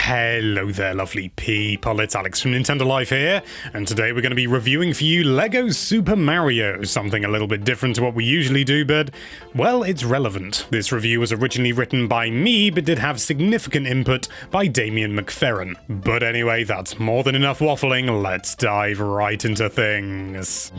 Hello there, lovely people. It's Alex from Nintendo Life here, and today we're going to be reviewing for you LEGO Super Mario, something a little bit different to what we usually do, but, well, it's relevant. This review was originally written by me, but did have significant input by Damien McFerrin. But anyway, that's more than enough waffling, let's dive right into things.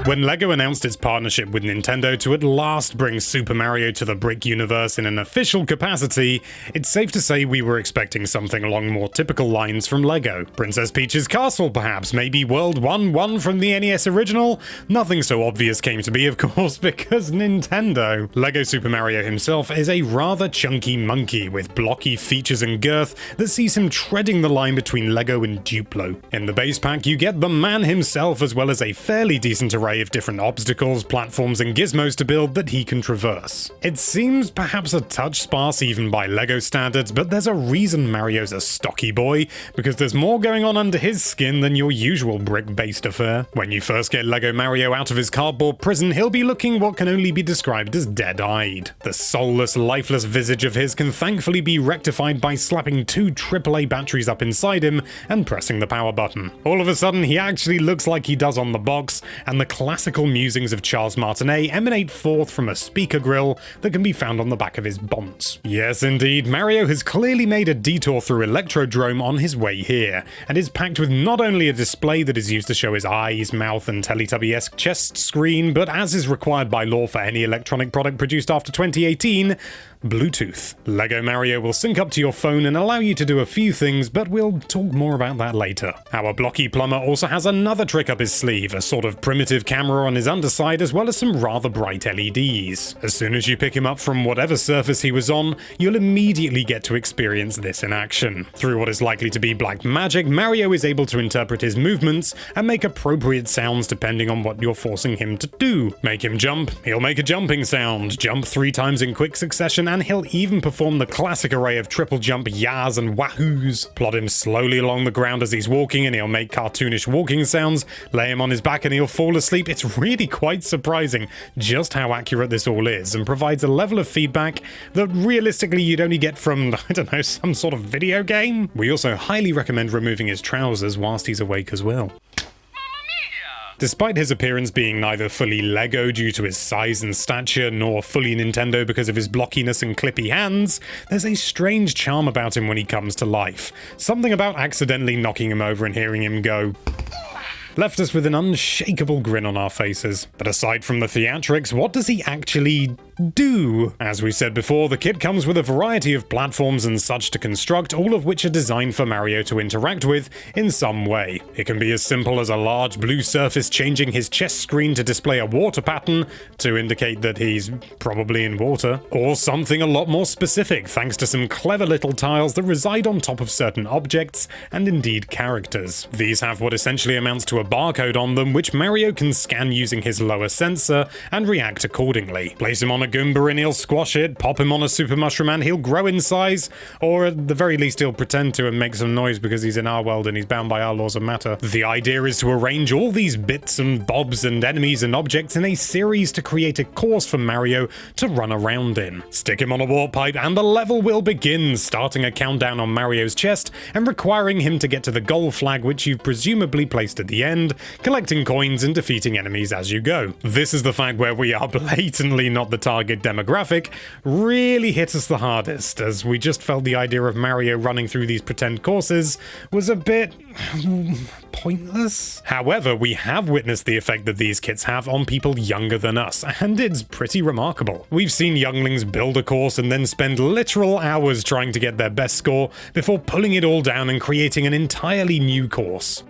When LEGO announced its partnership with Nintendo to at last bring Super Mario to the Brick universe in an official capacity, it's safe to say we were expecting something along more typical lines from LEGO. Princess Peach's Castle, perhaps, maybe World 1-1 from the NES original? Nothing so obvious came to be, of course, because Nintendo. LEGO Super Mario himself is a rather chunky monkey with blocky features and girth that sees him treading the line between LEGO and Duplo. In the base pack, you get the man himself as well as a fairly decent array of different obstacles, platforms, and gizmos to build that he can traverse. It seems perhaps a touch sparse even by LEGO standards, but there's a reason Mario's a stocky boy, because there's more going on under his skin than your usual brick-based affair. When you first get LEGO Mario out of his cardboard prison, he'll be looking what can only be described as dead-eyed. The soulless, lifeless visage of his can thankfully be rectified by slapping two AAA batteries up inside him and pressing the power button. All of a sudden, he actually looks like he does on the box, and the classical musings of Charles Martinet emanate forth from a speaker grill that can be found on the back of his bonds. Yes, indeed, Mario has clearly made a detour through Electrodrome on his way here, and is packed with not only a display that is used to show his eyes, mouth, and Teletubby-esque chest screen, but as is required by law for any electronic product produced after 2018, Bluetooth. LEGO Mario will sync up to your phone and allow you to do a few things, but we'll talk more about that later. Our blocky plumber also has another trick up his sleeve, a sort of primitive camera on his underside as well as some rather bright LEDs. As soon as you pick him up from whatever surface he was on, you'll immediately get to experience this in action. Through what is likely to be black magic, Mario is able to interpret his movements and make appropriate sounds depending on what you're forcing him to do. Make him jump, he'll make a jumping sound. Jump 3 times in quick succession, and he'll even perform the classic array of triple jump yahs and wahoos. Plod him slowly along the ground as he's walking and he'll make cartoonish walking sounds. Lay him on his back and he'll fall asleep. It's really quite surprising just how accurate this all is, and provides a level of feedback that realistically you'd only get from, I don't know, some sort of video game. We also highly recommend removing his trousers whilst he's awake as well. Despite his appearance being neither fully LEGO due to his size and stature, nor fully Nintendo because of his blockiness and clippy hands, there's a strange charm about him when he comes to life. Something about accidentally knocking him over and hearing him go left us with an unshakable grin on our faces. But aside from the theatrics, what does he actually do? As we said before, the kit comes with a variety of platforms and such to construct, all of which are designed for Mario to interact with in some way. It can be as simple as a large blue surface changing his chest screen to display a water pattern to indicate that he's probably in water, or something a lot more specific thanks to some clever little tiles that reside on top of certain objects and indeed characters. These have what essentially amounts to a barcode on them, which Mario can scan using his lower sensor and react accordingly. Place him on a Goomba and he'll squash it, pop him on a super mushroom and he'll grow in size, or at the very least he'll pretend to and make some noise because he's in our world and he's bound by our laws of matter. The idea is to arrange all these bits and bobs and enemies and objects in a series to create a course for Mario to run around in. Stick him on a warp pipe and the level will begin, starting a countdown on Mario's chest and requiring him to get to the goal flag, which you've presumably placed at the end, collecting coins and defeating enemies as you go. This is the fact where we are blatantly not the target demographic really hit us the hardest, as we just felt the idea of Mario running through these pretend courses was a bit pointless. However, we have witnessed the effect that these kits have on people younger than us, and it's pretty remarkable. We've seen younglings build a course and then spend literal hours trying to get their best score before pulling it all down and creating an entirely new course.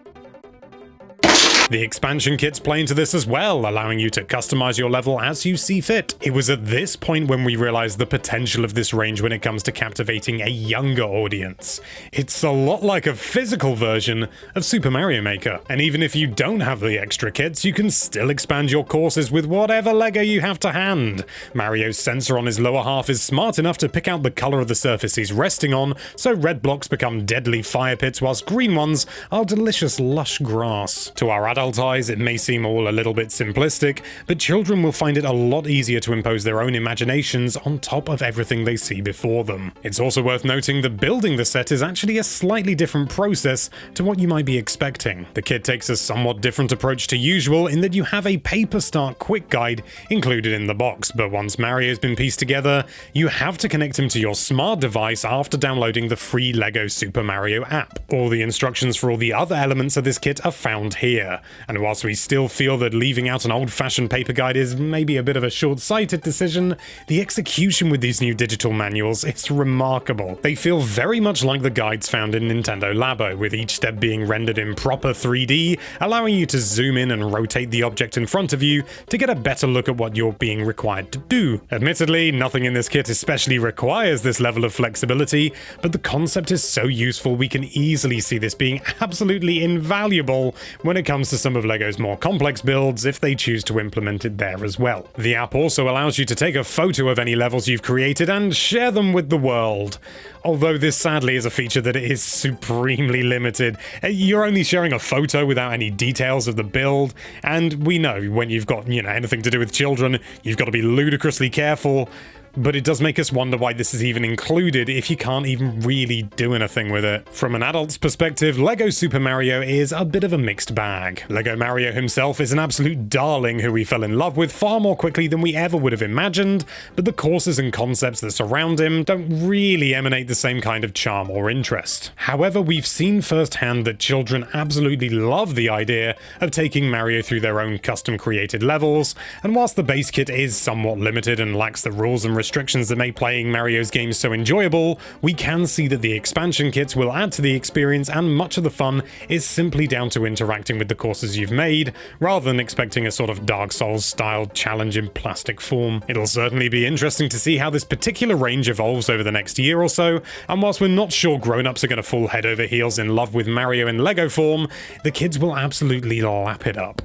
The expansion kits play into this as well, allowing you to customize your level as you see fit. It was at this point when we realized the potential of this range when it comes to captivating a younger audience. It's a lot like a physical version of Super Mario Maker, and even if you don't have the extra kits, you can still expand your courses with whatever LEGO you have to hand. Mario's sensor on his lower half is smart enough to pick out the color of the surface he's resting on, so red blocks become deadly fire pits whilst green ones are delicious lush grass. To our adult eyes, it may seem all a little bit simplistic, but children will find it a lot easier to impose their own imaginations on top of everything they see before them. It's also worth noting that building the set is actually a slightly different process to what you might be expecting. The kit takes a somewhat different approach to usual in that you have a paper start quick guide included in the box, but once Mario's been pieced together, you have to connect him to your smart device after downloading the free LEGO Super Mario app. All the instructions for all the other elements of this kit are found here, and whilst we still feel that leaving out an old-fashioned paper guide is maybe a bit of a short-sighted decision, the execution with these new digital manuals is remarkable. They feel very much like the guides found in Nintendo Labo, with each step being rendered in proper 3D, allowing you to zoom in and rotate the object in front of you to get a better look at what you're being required to do. Admittedly, nothing in this kit especially requires this level of flexibility, but the concept is so useful we can easily see this being absolutely invaluable when it comes to some of LEGO's more complex builds if they choose to implement it there as well. The app also allows you to take a photo of any levels you've created and share them with the world. Although this sadly is a feature that is supremely limited. You're only sharing a photo without any details of the build, and we know when you've got, anything to do with children, you've got to be ludicrously careful. But it does make us wonder why this is even included if you can't even really do anything with it. From an adult's perspective, LEGO Super Mario is a bit of a mixed bag. LEGO Mario himself is an absolute darling who we fell in love with far more quickly than we ever would have imagined, but the courses and concepts that surround him don't really emanate the same kind of charm or interest. However, we've seen firsthand that children absolutely love the idea of taking Mario through their own custom-created levels, and whilst the base kit is somewhat limited and lacks the rules and restrictions that make playing Mario's games so enjoyable, we can see that the expansion kits will add to the experience, and much of the fun is simply down to interacting with the courses you've made, rather than expecting a sort of Dark Souls-style challenge in plastic form. It'll certainly be interesting to see how this particular range evolves over the next year or so, and whilst we're not sure grown-ups are going to fall head over heels in love with Mario in LEGO form, the kids will absolutely lap it up.